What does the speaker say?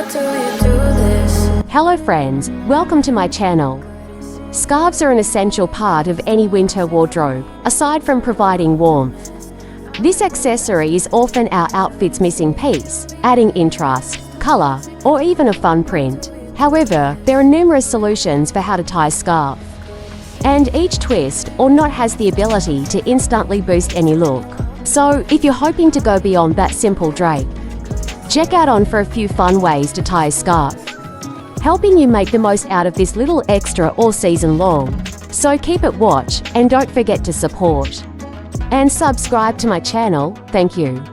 do you do this? Hello friends, welcome to my channel. Scarves are an essential part of any winter wardrobe, aside from providing warmth. This accessory is often our outfit's missing piece, adding interest, color, or even a fun print. However, there are numerous solutions for how to tie a scarf. And each twist or knot has the ability to instantly boost any look. So, if you're hoping to go beyond that simple drape, check out on for a few fun ways to tie a scarf, helping you make the most out of this little extra all season long. So keep it watch and don't forget to support and subscribe to my channel. Thank you.